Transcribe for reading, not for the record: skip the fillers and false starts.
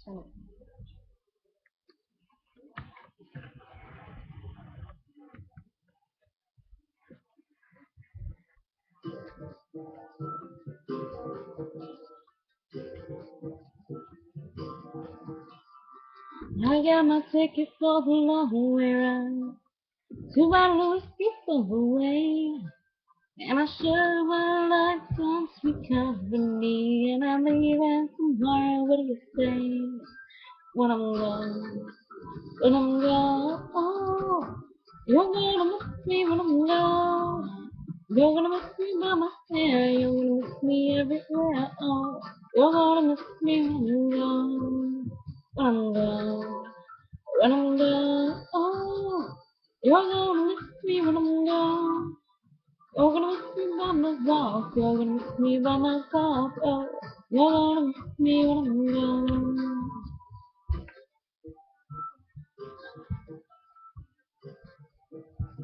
Ano? I got my ticket for the long way round. To my whiskey for the way. And I sure would like some sweet company. And I'm leaving tomorrow. What do you say? When I'm gone, when I'm gone, oh, you're gonna miss me when I'm gone. You're gonna miss me by my hair. You're gonna miss me everywhere. Oh, you're gonna miss me when I'm gone. When I'm gone, when I'm gone. Oh, you're gonna miss me when I'm gone. You're gonna miss me by myself. You're gonna miss me by myself. Oh, you're gonna miss me when I'm